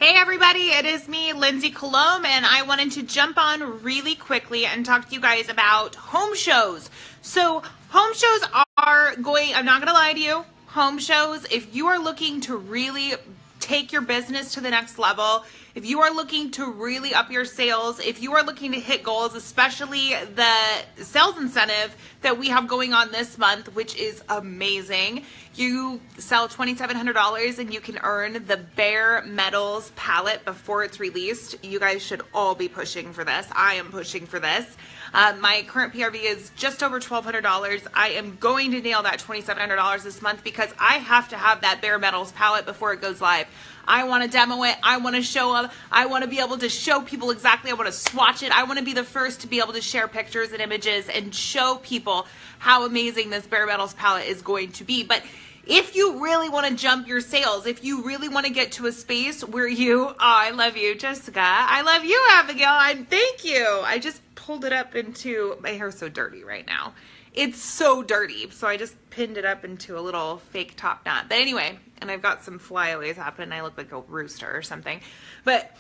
Hey everybody, it is me, Lindsay Colomb, and I wanted to jump on really quickly and talk to you guys about home shows. So home shows are going, I'm not going to lie to you, home shows, if you are looking to really take your business to the next level, if you are looking to really up your sales, if you are looking to hit goals, especially the sales incentive that we have going on this month, which is amazing. You sell $2,700 and you can earn the Bare Metals palette before it's released. You guys should all be pushing for this. I am pushing for this. My current PRV is just over $1,200. I am going to nail that $2,700 this month because I have to have that Bare Metals palette before it goes live. I want to demo it. I want to show up. I want to be able to show people exactly. I want to swatch it. I want to be the first to be able to share pictures and images and show people how amazing this Bare Metals palette is going to be. But if you really want to jump your sales, if you really want to get to a space where I love you, Jessica. I love you, Abigail. Thank you. I just pulled it up into, my hair's so dirty right now. It's so dirty. So I just pinned it up into a little fake top knot. But anyway, and I've got some flyaways happening. I look like a rooster or something. But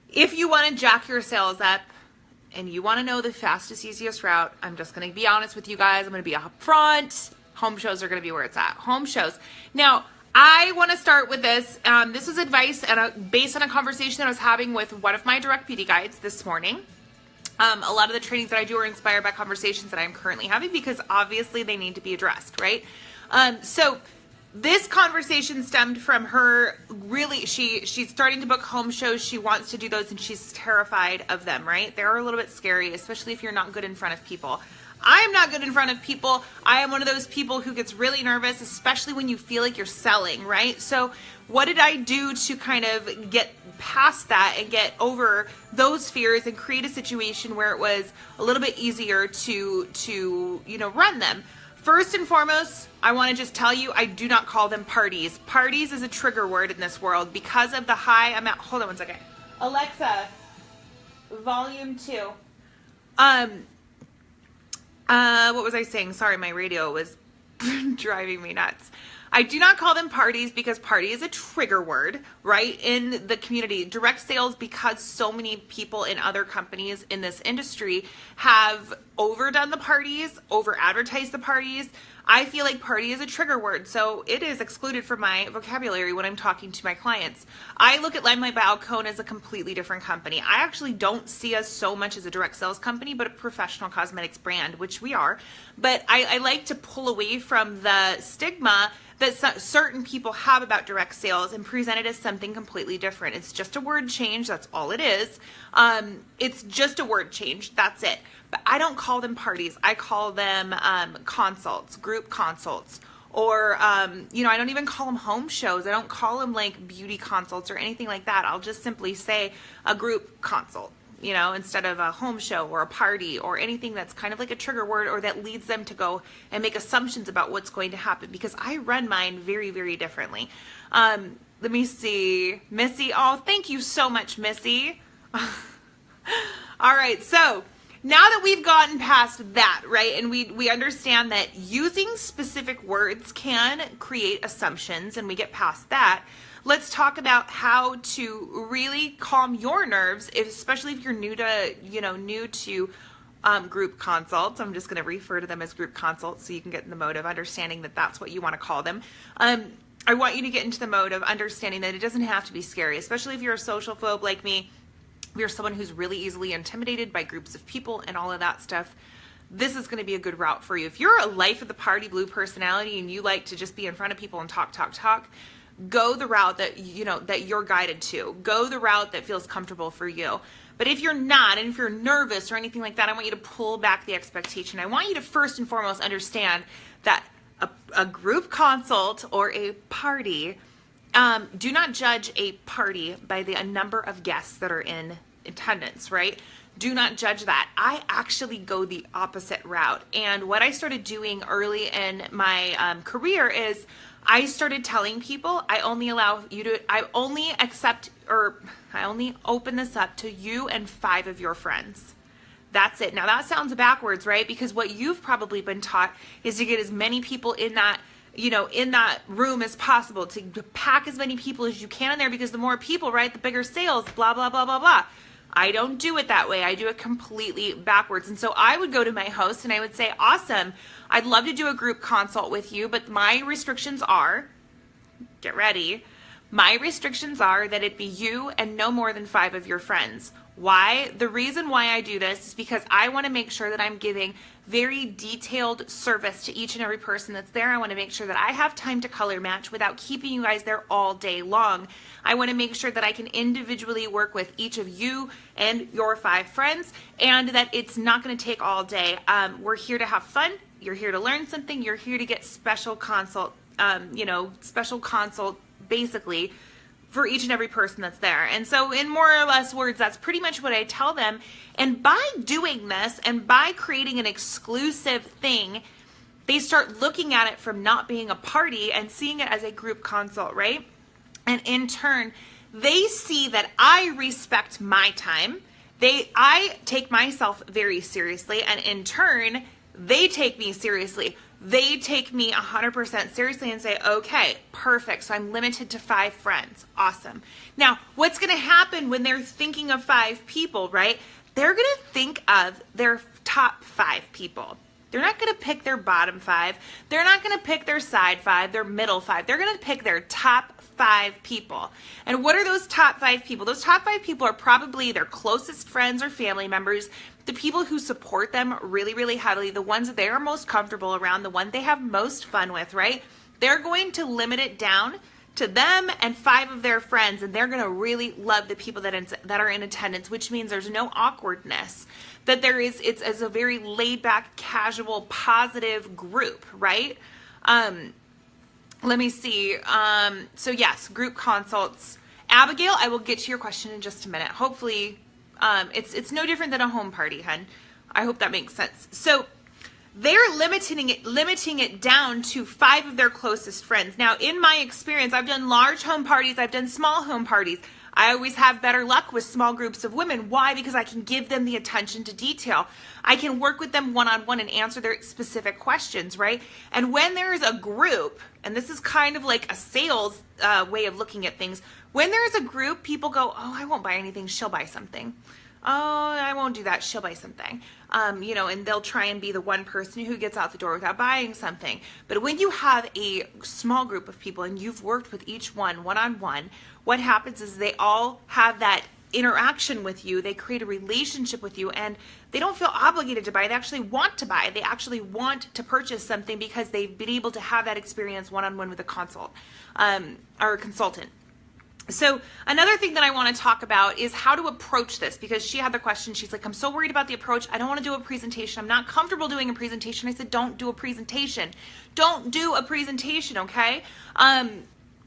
if you want to jack your sales up and you want to know the fastest, easiest route, I'm just going to be honest with you guys. I'm going to be upfront. Home shows are going to be where it's at. Home shows. Now, I want to start with this. This is advice and based on a conversation that I was having with one of my direct beauty guides this morning. A lot of the trainings that I do are inspired by conversations that I'm currently having because obviously they need to be addressed, right? So this conversation stemmed from her really, she's starting to book home shows. She wants to do those and she's terrified of them, right? They're a little bit scary, especially if you're not good in front of people. I am not good in front of people. I am one of those people who gets really nervous, especially when you feel like you're selling, right? So what did I do to kind of get past that and get over those fears and create a situation where it was a little bit easier to run them? First and foremost, I want to just tell you, I do not call them parties. Parties is a trigger word in this world because of the high amount. Hold on one second. Alexa, volume 2. What was I saying? Sorry, my radio was driving me nuts. I do not call them parties because party is a trigger word, right? In the community, direct sales, because so many people in other companies in this industry have overdone the parties, over advertised the parties. I feel like party is a trigger word, so it is excluded from my vocabulary when I'm talking to my clients. I look at Limelight by Alcone as a completely different company. I actually don't see us so much as a direct sales company, but a professional cosmetics brand, which we are. But I like to pull away from the stigma that certain people have about direct sales and present it as something completely different. It's just a word change. That's all it is. It's just a word change. That's it. But I don't call them parties. I call them consults, group consults. Or, I don't even call them home shows. I don't call them like beauty consults or anything like that. I'll just simply say a group consult, instead of a home show or a party or anything that's kind of like a trigger word or that leads them to go and make assumptions about what's going to happen, because I run mine very, very differently. Let me see. Missy. Oh, thank you so much, Missy. All right. So now that we've gotten past that, right, and we understand that using specific words can create assumptions, and we get past that, let's talk about how to really calm your nerves, especially if you're new to group consults. I'm just going to refer to them as group consults so you can get in the mode of understanding that that's what you want to call them. I want you to get into the mode of understanding that it doesn't have to be scary, especially if you're a social phobe like me. If you're someone who's really easily intimidated by groups of people and all of that stuff, this is going to be a good route for you. If you're a life of the party blue personality and you like to just be in front of people and talk, go the route that you're guided to. Go the route that feels comfortable for you. But if you're not, and if you're nervous or anything like that, I want you to pull back the expectation. I want you to first and foremost understand that a group consult or a party, do not judge a party by the number of guests that are in attendance, right? Do not judge that. I actually go the opposite route. And what I started doing early in my career is I started telling people I only open this up to you and 5 of your friends. That's it. Now that sounds backwards, right? Because what you've probably been taught is to get as many people in that in that room as possible, to pack as many people as you can in there, because the more people, right, the bigger sales, blah, blah, blah, blah, blah. I don't do it that way. I do it completely backwards. And so I would go to my host and I would say, awesome, I'd love to do a group consult with you, but my restrictions are, get ready, my restrictions are that it be you and no more than 5 of your friends. Why? The reason why I do this is because I want to make sure that I'm giving very detailed service to each and every person that's there. I want to make sure that I have time to color match without keeping you guys there all day long. I want to make sure that I can individually work with each of you and your 5 friends, and that it's not going to take all day. We're here to have fun. You're here to learn something. You're here to get special consult, special consult basically for each and every person that's there. And so in more or less words, that's pretty much what I tell them. And by doing this and by creating an exclusive thing, they start looking at it from not being a party and seeing it as a group consult, right? And in turn, they see that I respect my time. I take myself very seriously, and in turn, they take me seriously. They take me 100% seriously and say, okay, perfect. So I'm limited to 5 friends. Awesome. Now, what's going to happen when they're thinking of 5 people, right? They're going to think of their top 5 people. They're not going to pick their bottom 5. They're not going to pick their side 5, their middle 5. They're going to pick their top 5 people. And what are those top 5 people? Those top 5 people are probably their closest friends or family members, the people who support them really, really heavily, the ones that they are most comfortable around, the one they have most fun with, right? They're going to limit it down to them and 5 of their friends, and they're going to really love the people that are in attendance, which means there's no awkwardness. That it's as a very laid back, casual, positive group, right? Let me see. So yes, group consults. Abigail, I will get to your question in just a minute. Hopefully, it's no different than a home party, hun. I hope that makes sense. So they're limiting it down to 5 of their closest friends. Now, in my experience, I've done large home parties. I've done small home parties. I always have better luck with small groups of women. Why? Because I can give them the attention to detail. I can work with them one-on-one and answer their specific questions, right? And when there's a group, and this is kind of like a sales way of looking at things, when there's a group, people go, oh, I won't buy anything, she'll buy something. Oh, I won't do that, she'll buy something. And they'll try and be the one person who gets out the door without buying something. But when you have a small group of people and you've worked with each one-on-one, what happens is they all have that interaction with you. They create a relationship with you, and they don't feel obligated to buy. They actually want to buy. They actually want to purchase something because they've been able to have that experience one-on-one with a consult or a consultant. So another thing that I want to talk about is how to approach this, because she had the question. She's like, I'm so worried about the approach. I don't want to do a presentation. I'm not comfortable doing a presentation. I said, don't do a presentation. Don't do a presentation, okay?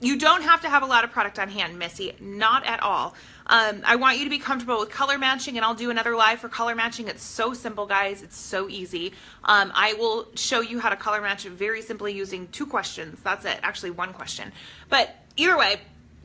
You don't have to have a lot of product on hand, Missy. Not at all. I want you to be comfortable with color matching, and I'll do another live for color matching. It's so simple, guys. It's so easy. I will show you how to color match very simply using 2 questions. That's it. Actually, 1 question. But either way,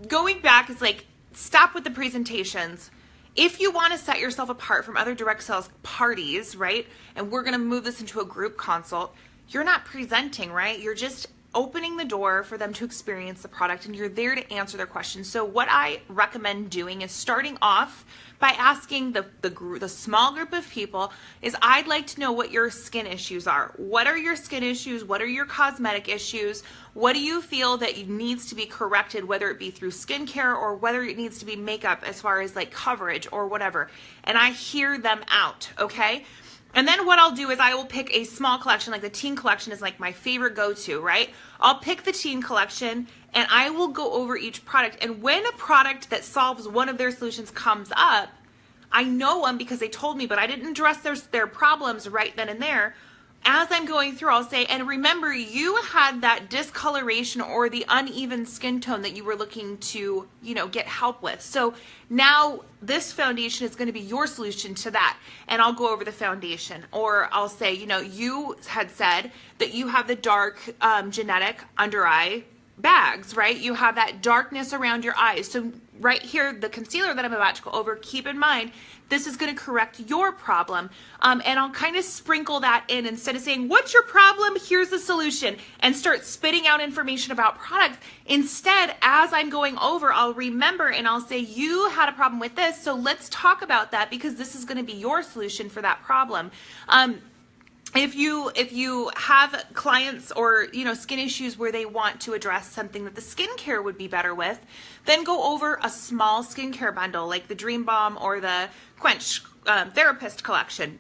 going back is like, stop with the presentations. If you want to set yourself apart from other direct sales parties, right, and we're going to move this into a group consult, you're not presenting, right? You're just opening the door for them to experience the product, and you're there to answer their questions. So what I recommend doing is starting off by asking the small group of people is, I'd like to know what your skin issues are. What are your skin issues? What are your cosmetic issues? What do you feel that needs to be corrected, whether it be through skincare or whether it needs to be makeup as far as like coverage or whatever. And I hear them out, okay? And then what I'll do is I will pick a small collection, like the teen collection is like my favorite go-to, right? I'll pick the teen collection and I will go over each product. And when a product that solves one of their solutions comes up, I know them because they told me, but I didn't address their problems right then and there. As I'm going through, I'll say, and remember, you had that discoloration or the uneven skin tone that you were looking to, get help with. So now this foundation is going to be your solution to that. And I'll go over the foundation. Or I'll say, you had said that you have the dark genetic under eye bags, right? You have that darkness around your eyes. So right here, the concealer that I'm about to go over, keep in mind, this is going to correct your problem. And I'll kind of sprinkle that in instead of saying, what's your problem? Here's the solution, and start spitting out information about products. Instead, as I'm going over, I'll remember and I'll say, you had a problem with this, so let's talk about that because this is going to be your solution for that problem. If you have clients or skin issues where they want to address something that the skincare would be better with, then go over a small skincare bundle like the Dream Balm or the Quench Therapist collection.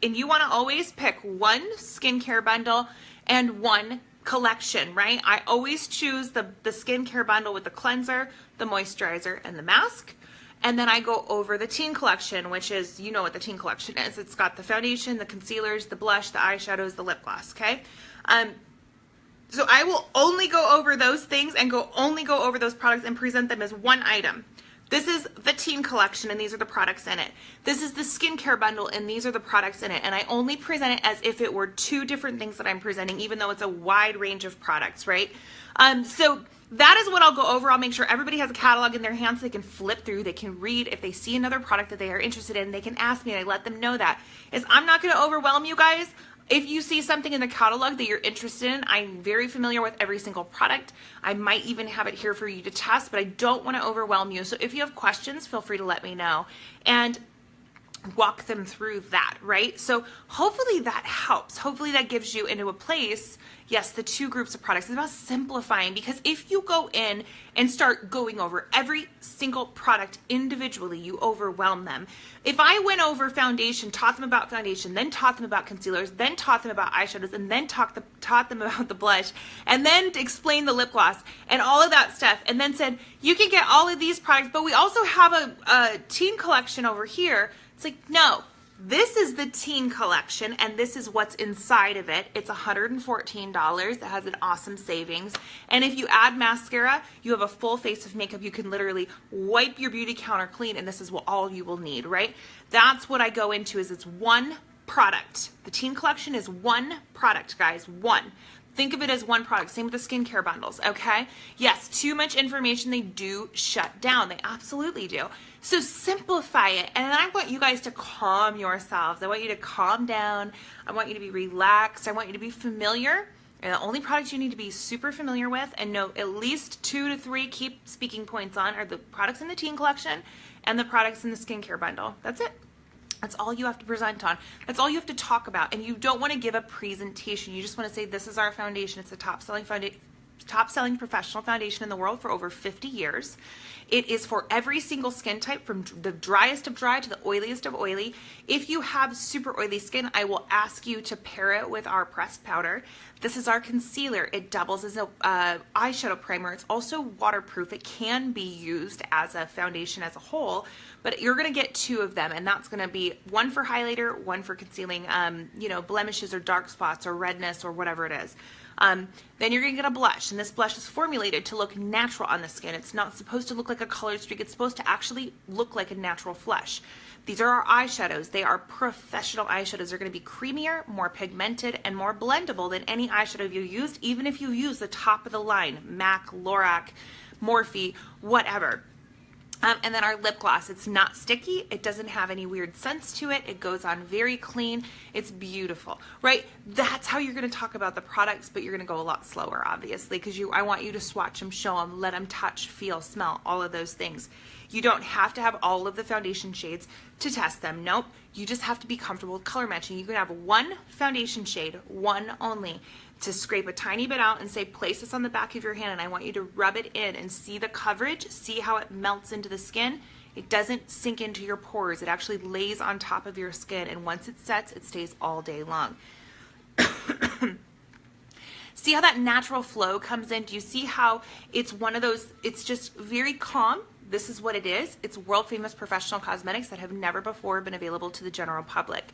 And you want to always pick one skincare bundle and one collection, right? I always choose the skincare bundle with the cleanser, the moisturizer, and the mask. And then I go over the teen collection, which is, you know what the teen collection is. It's got the foundation, the concealers, the blush, the eyeshadows, the lip gloss, okay? So I will only go over those things and only go over those products and present them as one item. This is the teen collection, and these are the products in it. This is the skincare bundle, and these are the products in it. And I only present it as if it were two different things that I'm presenting, even though it's a wide range of products, right? So that is what I'll go over. I'll make sure everybody has a catalog in their hands so they can flip through, they can read. If they see another product that they are interested in, they can ask me, and I let them know that. I'm not going to overwhelm you guys. If you see something in the catalog that you're interested in, I'm very familiar with every single product. I might even have it here for you to test, but I don't want to overwhelm you. So if you have questions, feel free to let me know and walk them through that, right? So hopefully that helps. Hopefully that gives you into a place. Yes, the two groups of products is about simplifying, because if you go in and start going over every single product individually, you overwhelm them. If I went over foundation, taught them about foundation, then taught them about concealers, then taught them about eyeshadows, and then taught them about the blush, and then explained the lip gloss and all of that stuff, and then said, you can get all of these products, but we also have a teen collection over here. It's like, no, this is the teen collection, and this is what's inside of it. It's $114. It has an awesome savings. And if you add mascara, you have a full face of makeup. You can literally wipe your beauty counter clean, and this is all you will need, right? That's what I go into, is it's one product. The teen collection is one product, guys, one. Think of it as one product. Same with the skincare bundles, okay? Yes, too much information, they do shut down. They absolutely do. So simplify it. And I want you guys to calm yourselves. I want you to calm down. I want you to be relaxed. I want you to be familiar. And the only products you need to be super familiar with and know at least 2 to 3 key speaking points on are the products in the teen collection and the products in the skincare bundle. That's it. That's all you have to present on. That's all you have to talk about. And you don't want to give a presentation. You just want to say, this is our foundation. It's the top-selling professional foundation in the world for over 50 years. It is for every single skin type, from the driest of dry to the oiliest of oily. If you have super oily skin, I will ask you to pair it with our pressed powder. This is our concealer. It doubles as a eyeshadow primer. It's also waterproof. It can be used as a foundation as a whole, but you're going to get 2 of them, and that's going to be one for highlighter, one for concealing, blemishes or dark spots or redness or whatever it is. Then you're going to get a blush, and this blush is formulated to look natural on the skin. It's not supposed to look like a colored streak. It's supposed to actually look like a natural flush. These are our eyeshadows. They are professional eyeshadows. They're going to be creamier, more pigmented, and more blendable than any eyeshadow you used, even if you use the top of the line, MAC, Lorac, Morphe, whatever. And then our lip gloss, it's not sticky. It doesn't have any weird scents to it. It goes on very clean. It's beautiful, right? That's how you're going to talk about the products, but you're going to go a lot slower, obviously, because I want you to swatch them, show them, let them touch, feel, smell, all of those things. You don't have to have all of the foundation shades to test them. Nope. You just have to be comfortable with color matching. You can have one foundation shade, one only, to scrape a tiny bit out and say, place this on the back of your hand, and I want you to rub it in and see the coverage, see how it melts into the skin. It doesn't sink into your pores. It actually lays on top of your skin, and once it sets, it stays all day long. See how that natural flow comes in? Do you see how it's one of those, it's just very calm? This is what it is. It's world famous professional cosmetics that have never before been available to the general public.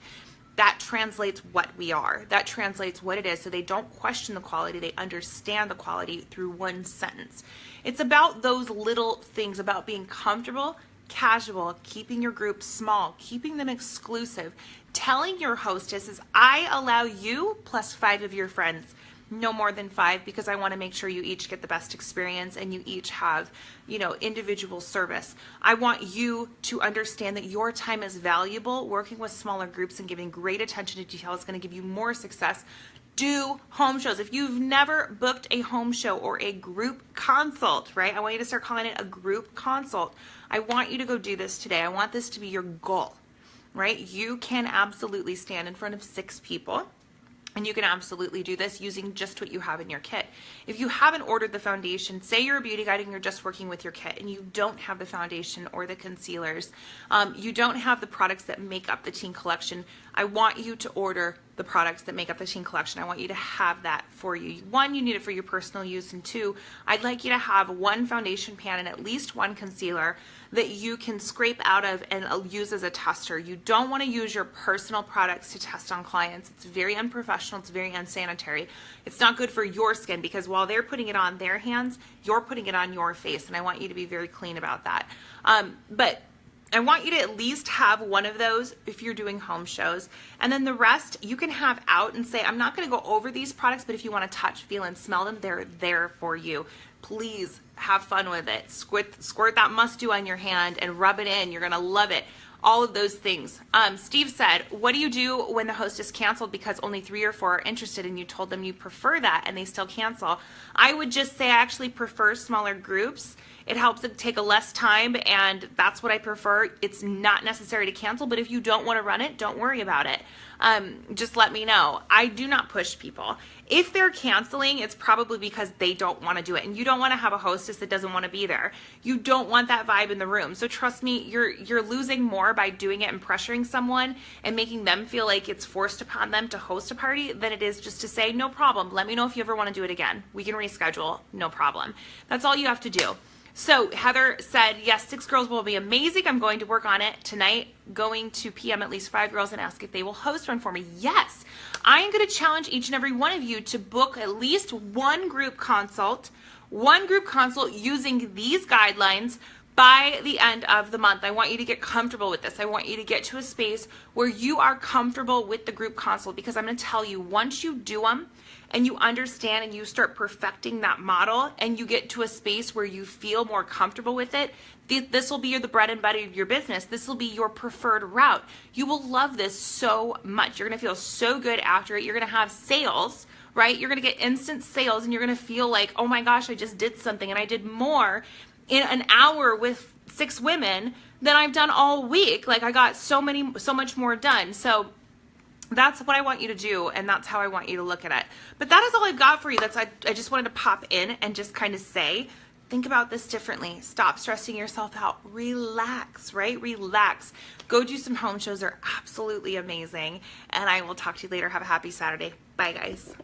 That translates what we are. That translates what it is, so they don't question the quality. They understand the quality through one sentence. It's about those little things, about being comfortable, casual, keeping your group small, keeping them exclusive, telling your hostesses, I allow you plus 5 of your friends. no more than 5, because I want to make sure you each get the best experience and you each have, individual service. I want you to understand that your time is valuable. Working with smaller groups and giving great attention to detail is going to give you more success. Do home shows. If you've never booked a home show or a group consult, right? I want you to start calling it a group consult. I want you to go do this today. I want this to be your goal, right? You can absolutely stand in front of 6 people. And you can absolutely do this using just what you have in your kit. If you haven't ordered the foundation, say you're a beauty guide and you're just working with your kit and you don't have the foundation or the concealers, you don't have the products that make up the teen collection, I want you to order the products that make up the teen collection. I want you to have that for you. 1, you need it for your personal use, and 2, I'd like you to have 1 foundation pan and at least 1 concealer that you can scrape out of and use as a tester. You don't want to use your personal products to test on clients. It's very unprofessional. It's very unsanitary. It's not good for your skin, because while they're putting it on their hands, you're putting it on your face, and I want you to be very clean about that. But I want you to at least have 1 of those if you're doing home shows. And then the rest you can have out and say, I'm not going to go over these products, but if you want to touch, feel, and smell them, they're there for you. Please have fun with it. Squirt that must-do on your hand and rub it in. You're going to love it. All of those things. Steve said, what do you do when the host is canceled because only 3 or 4 are interested and you told them you prefer that and they still cancel? I would just say I actually prefer smaller groups. It helps it take a less time, and that's what I prefer. It's not necessary to cancel, but if you don't want to run it, don't worry about it. Just let me know. I do not push people. If they're canceling, it's probably because they don't want to do it, and you don't want to have a hostess that doesn't want to be there. You don't want that vibe in the room. So trust me, you're losing more by doing it and pressuring someone and making them feel like it's forced upon them to host a party than it is just to say, no problem. Let me know if you ever want to do it again. We can reschedule. No problem. That's all you have to do. So Heather said, yes, 6 girls will be amazing. I'm going to work on it tonight, going to PM at least 5 girls and ask if they will host one for me. Yes, I am going to challenge each and every one of you to book at least 1 group consult using these guidelines by the end of the month. I want you to get comfortable with this. I want you to get to a space where you are comfortable with the group consult, because I'm going to tell you, once you do them, and you understand and you start perfecting that model and you get to a space where you feel more comfortable with it, this will be the bread and butter of your business. This will be your preferred route. You will love this so much. You're going to feel so good after it. You're going to have sales, right? You're going to get instant sales, and you're going to feel like, oh my gosh, I just did something, and I did more in an hour with 6 women than I've done all week. Like, I got so much more done. So that's what I want you to do, and that's how I want you to look at it. But that is all I've got for you. I just wanted to pop in and just kind of say, think about this differently. Stop stressing yourself out. Relax, right? Relax. Go do some home shows. They're absolutely amazing. And I will talk to you later. Have a happy Saturday. Bye, guys.